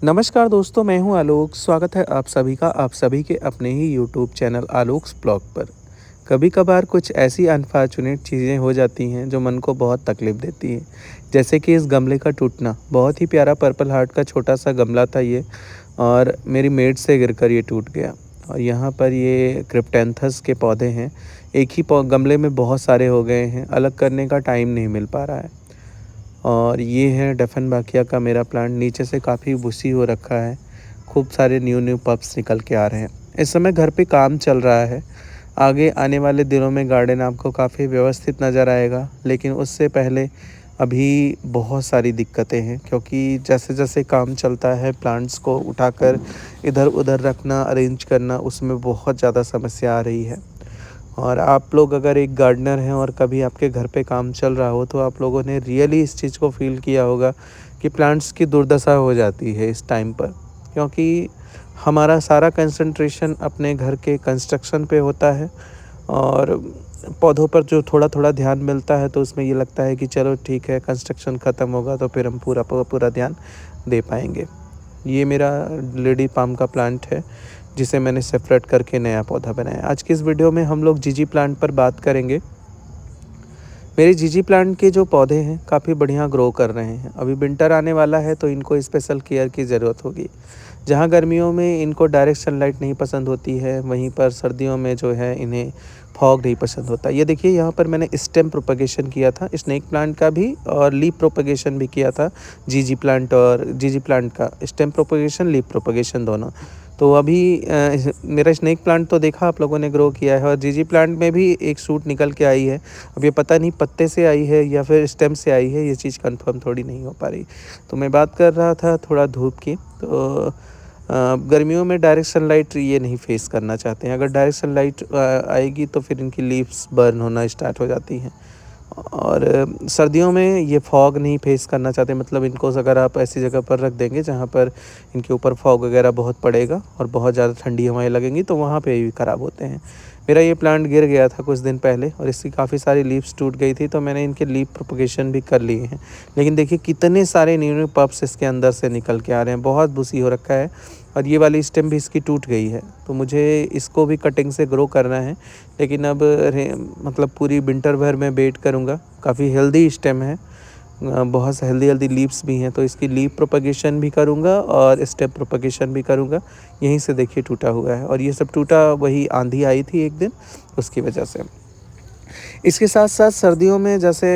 नमस्कार दोस्तों, मैं हूं आलोक। स्वागत है आप सभी का आप सभी के अपने ही यूट्यूब चैनल आलोक्स ब्लॉग पर। कभी-कभार कुछ ऐसी अनफॉर्चुनेट चीज़ें हो जाती हैं जो मन को बहुत तकलीफ़ देती हैं। जैसे कि इस गमले का टूटना, बहुत ही प्यारा पर्पल हार्ट का छोटा-सा गमला था ये और मेरी मेड से गिरकर ये टूट गया। और यहाँ पर ये क्रिप्टैंथस के पौधे हैं। एक ही गमले में बहुत सारे हो गए हैं, अलग करने का टाइम नहीं मिल पा रहा है। और ये है डिफेनबैकिया का मेरा प्लांट, नीचे से काफ़ी बुशी हो रखा है। खूब सारे न्यू पप्स निकल के आ रहे हैं। इस समय घर पे काम चल रहा है। आगे आने वाले दिनों में गार्डन आपको काफ़ी व्यवस्थित नज़र आएगा, लेकिन उससे पहले अभी बहुत सारी दिक्कतें हैं, क्योंकि जैसे-जैसे काम चलता है प्लांट्स को उठाकर इधर-उधर रखना, अरेंज करना, उसमें बहुत ज़्यादा समस्या आ रही है। और आप लोग अगर एक गार्डनर हैं और कभी आपके घर पे काम चल रहा हो, तो आप लोगों ने रियली इस चीज़ को फ़ील किया होगा कि प्लांट्स की दुर्दशा हो जाती है इस टाइम पर। क्योंकि हमारा सारा कंसंट्रेशन अपने घर के कंस्ट्रक्शन पे होता है और पौधों पर जो थोड़ा-थोड़ा ध्यान मिलता है, तो उसमें ये लगता है कि चलो ठीक है, कंस्ट्रक्शन ख़त्म होगा तो फिर हम पूरा ध्यान दे पाएँगे। ये मेरा लेडी पाम का प्लांट है, जिसे मैंने सेपरेट करके नया पौधा बनाया। आज की इस वीडियो में हम लोग जीजी प्लांट पर बात करेंगे। मेरे जीजी प्लांट के जो पौधे हैं काफ़ी बढ़िया ग्रो कर रहे हैं। अभी विंटर आने वाला है तो इनको स्पेशल केयर की ज़रूरत होगी। जहाँ गर्मियों में इनको डायरेक्ट सनलाइट नहीं पसंद होती है, वहीं पर सर्दियों में जो है इन्हें फॉग नहीं पसंद होता। ये देखिए, यहाँ पर मैंने स्टेम प्रोपगेशन किया था स्नेक प्लांट का भी, और लीफ प्रोपगेशन भी किया था। जीजी प्लांट और जीजी प्लांट का स्टेम प्रोपगेशन, लीफ प्रोपगेशन दोनों। तो अभी मेरा स्नेक प्लांट तो देखा आप लोगों ने ग्रो किया है, और जीजी प्लांट में भी एक शूट निकल के आई है। अब ये पता नहीं पत्ते से आई है या फिर स्टेम से आई है, ये चीज़ कंफर्म थोड़ी नहीं हो पा रही। तो मैं बात कर रहा था थोड़ा धूप की। तो गर्मियों में डायरेक्ट सनलाइट ये नहीं फेस करना चाहते हैं। अगर डायरेक्ट सनलाइट आएगी तो फिर इनकी लीव्स बर्न होना स्टार्ट हो जाती हैं। और सर्दियों में ये फॉग नहीं फेस करना चाहते, मतलब इनको अगर आप ऐसी जगह पर रख देंगे जहाँ पर इनके ऊपर फॉग वगैरह बहुत पड़ेगा और बहुत ज़्यादा ठंडी हवाएं लगेंगी, तो वहाँ पे भी ख़राब होते हैं। मेरा ये प्लांट गिर गया था कुछ दिन पहले और इसकी काफ़ी सारी लीव्स टूट गई थी, तो मैंने इनके लीफ प्रोपगेशन भी कर लिए हैं। लेकिन देखिए कितने सारे न्यू पप्स इसके अंदर से निकल के आ रहे हैं, बहुत बुशी हो रखा है। और ये वाली स्टेम भी इसकी टूट गई है, तो मुझे इसको भी कटिंग से ग्रो करना है। लेकिन अब मतलब पूरी विंटर भर मैं वेट करूँगा। काफ़ी हेल्दी स्टेम है, बहुत से हेल्दी लीव्स भी हैं, तो इसकी लीफ प्रोपगेशन भी करूँगा और स्टेम प्रोपगेशन भी करूँगा। यहीं से देखिए टूटा हुआ है, और ये सब टूटा वही आंधी आई थी एक दिन, उसकी वजह से। इसके साथ-साथ सर्दियों में जैसे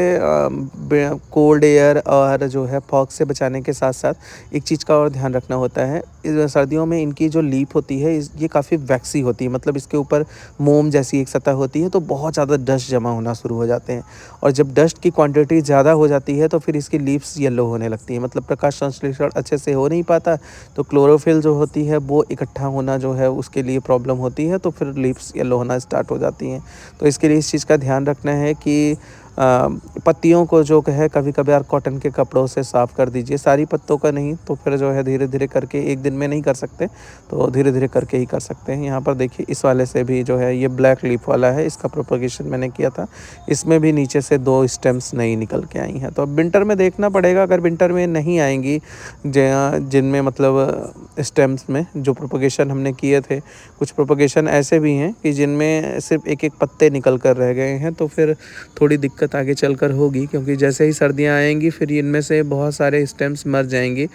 कोल्ड एयर और जो है फॉग से बचाने के साथ-साथ एक चीज़ का और ध्यान रखना होता है। सर्दियों में इनकी जो लीफ होती है ये काफ़ी वैक्सी होती है, मतलब इसके ऊपर मोम जैसी एक सतह होती है, तो बहुत ज़्यादा डस्ट जमा होना शुरू हो जाते हैं। और जब डस्ट की क्वांटिटी ज़्यादा हो जाती है तो फिर इसकी लीव्स येलो होने लगती हैं, मतलब प्रकाश संश्लेषण अच्छे से हो नहीं पाता, तो क्लोरोफिल जो होती है वो इकट्ठा होना जो है उसके लिए प्रॉब्लम होती है, तो फिर लीव्स येलो होना स्टार्ट हो जाती हैं। तो इसके लिए इस चीज़ का ध्यान रखना है कि पत्तियों को जो है कभी-कभार कॉटन के कपड़ों से साफ़ कर दीजिए, सारी पत्तों का नहीं, तो फिर जो है धीरे-धीरे करके एक दिन में नहीं कर सकते, तो धीरे-धीरे करके ही कर सकते हैं। यहाँ पर देखिए इस वाले से भी जो है, ये ब्लैक लीफ वाला है, इसका प्रोपगेशन मैंने किया था। इसमें भी नीचे से 2 स्टेम्स नई निकल के आई हैं। तो अब विंटर में देखना पड़ेगा, अगर विंटर में नहीं आएँगी जिनमें मतलब स्टेम्स में जो प्रोपगेशन हमने किए थे, कुछ प्रोपगेशन ऐसे भी हैं कि जिनमें सिर्फ़ एक-एक पत्ते निकल कर रह गए हैं, तो फिर थोड़ी दिक्कत आगे चलकर होगी, क्योंकि जैसे ही सर्दियाँ आएँगी फिर इनमें से बहुत सारे स्टेम्स मर जाएँगी।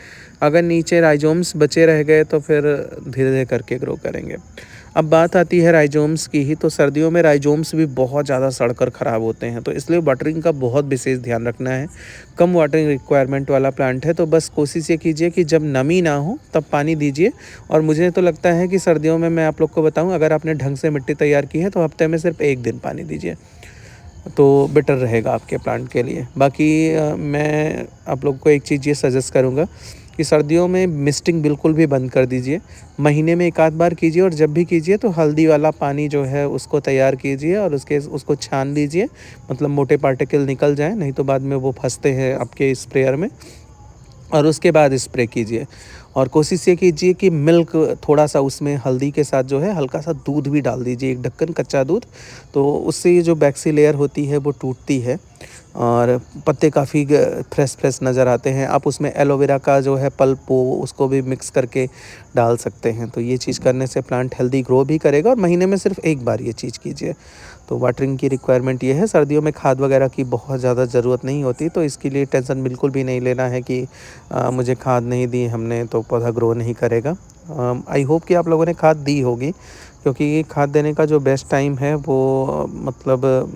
अगर नीचे राइज़ोम्स बचे रह गए तो फिर धीरे-धीरे करके ग्रो करेंगे। अब बात आती है राइज़ोम्स की ही, तो सर्दियों में राइज़ोम्स भी बहुत ज़्यादा सड़कर ख़राब होते हैं, तो इसलिए वाटरिंग का बहुत विशेष ध्यान रखना है। कम वाटरिंग रिक्वायरमेंट वाला प्लांट है, तो बस कोशिश ये कीजिए कि जब नमी ना हो तब पानी दीजिए। और मुझे तो लगता है कि सर्दियों में मैं आप लोग को बताऊँ, अगर आपने ढंग से मिट्टी तैयार की है तो हफ़्ते में सिर्फ 1 दिन पानी दीजिए, तो बेटर रहेगा आपके प्लांट के लिए। बाकी मैं आप लोग को एक चीज़ ये सजेस्ट करूँगा कि सर्दियों में मिस्टिंग बिल्कुल भी बंद कर दीजिए। महीने में 1 आध बार कीजिए, और जब भी कीजिए तो हल्दी वाला पानी जो है उसको तैयार कीजिए और उसको छान लीजिए, मतलब मोटे पार्टिकल निकल जाएँ, नहीं तो बाद में वो फँसते हैं आपके स्प्रेयर में। और उसके बाद स्प्रे कीजिए, और कोशिश ये कीजिए कि मिल्क थोड़ा-सा उसमें हल्दी के साथ जो है हल्का-सा दूध भी डाल दीजिए, 1 ढक्कन कच्चा दूध, तो उससे ये जो वैक्सी लेयर होती है वो टूटती है। और पत्ते काफ़ी फ्रेश नज़र आते हैं। आप उसमें एलोवेरा का जो है पल्प वो उसको भी मिक्स करके डाल सकते हैं। तो ये चीज़ करने से प्लांट हेल्दी ग्रो भी करेगा और महीने में सिर्फ एक बार ये चीज़ कीजिए। तो वाटरिंग की रिक्वायरमेंट ये है, सर्दियों में खाद वगैरह की बहुत ज़्यादा ज़रूरत नहीं होती, तो इसके लिए टेंशन बिल्कुल भी नहीं लेना है कि मुझे खाद नहीं दी हमने तो पौधा ग्रो नहीं करेगा। आई होप कि आप लोगों ने खाद दी होगी, क्योंकि खाद देने का जो बेस्ट टाइम है वो मतलब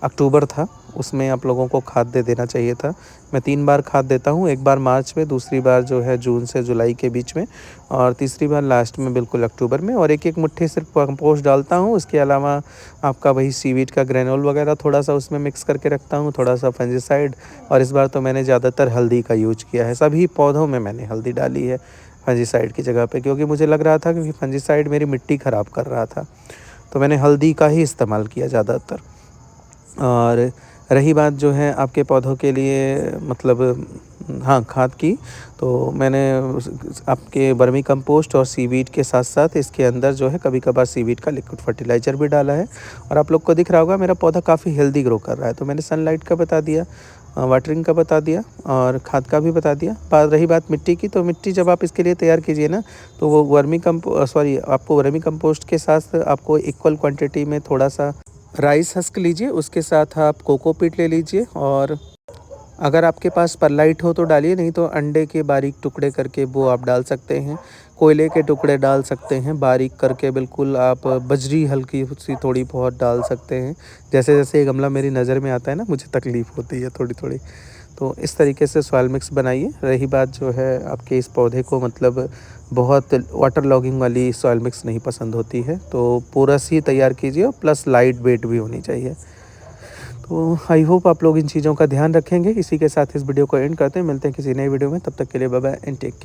अक्टूबर था, उसमें आप लोगों को खाद दे देना चाहिए था। मैं 3 बार खाद देता हूँ, एक बार मार्च में, दूसरी बार जो है जून से जुलाई के बीच में और तीसरी बार लास्ट में बिल्कुल अक्टूबर में, और एक-एक मुट्ठी सिर्फ कंपोस्ट डालता हूँ। उसके अलावा आपका वही सीवीड का ग्रेन्यूल वगैरह थोड़ा-सा उसमें मिक्स करके रखता हूँ, थोड़ा-सा फंजीसाइड, और इस बार तो मैंने ज़्यादातर हल्दी का यूज़ किया है। सभी पौधों में मैंने हल्दी डाली है फंजीसाइड की जगह पे, क्योंकि मुझे लग रहा था क्योंकि फंजीसाइड मेरी मिट्टी ख़राब कर रहा था, तो मैंने हल्दी का ही इस्तेमाल किया ज़्यादातर। और रही बात जो है आपके पौधों के लिए मतलब हाँ, खाद की, तो मैंने आपके वर्मी कंपोस्ट और सीवीड के साथ-साथ इसके अंदर जो है कभी-कभार सीवीड का लिक्विड फर्टिलाइज़र भी डाला है, और आप लोग को दिख रहा होगा मेरा पौधा काफ़ी हेल्दी ग्रो कर रहा है। तो मैंने सनलाइट का बता दिया, वाटरिंग का बता दिया और खाद का भी बता दिया। रही बात मिट्टी की, तो मिट्टी जब आप इसके लिए तैयार कीजिए ना, तो वो आपको वर्मी कंपोस्ट के साथ आपको इक्वल क्वांटिटी में थोड़ा-सा राइस हस्क लीजिए, उसके साथ आप कोकोपीट ले लीजिए, और अगर आपके पास परलाइट हो तो डालिए, नहीं तो अंडे के बारीक टुकड़े करके वो आप डाल सकते हैं। कोयले के टुकड़े डाल सकते हैं बारीक करके, बिल्कुल आप बजरी हल्की सी थोड़ी बहुत डाल सकते हैं। जैसे-जैसे ये गमला मेरी नज़र में आता है ना, मुझे तकलीफ़ होती है थोड़ी-थोड़ी। तो इस तरीके से सॉइल मिक्स बनाइए। रही बात जो है आपके इस पौधे को मतलब बहुत वाटर लॉगिंग वाली सॉइल मिक्स नहीं पसंद होती है, तो पोरस ही तैयार कीजिए और प्लस लाइट वेट भी होनी चाहिए। तो आई होप आप लोग इन चीज़ों का ध्यान रखेंगे। इसी के साथ इस वीडियो को एंड करते हैं। मिलते हैं किसी नई वीडियो में, तब तक के लिए bye bye and take care.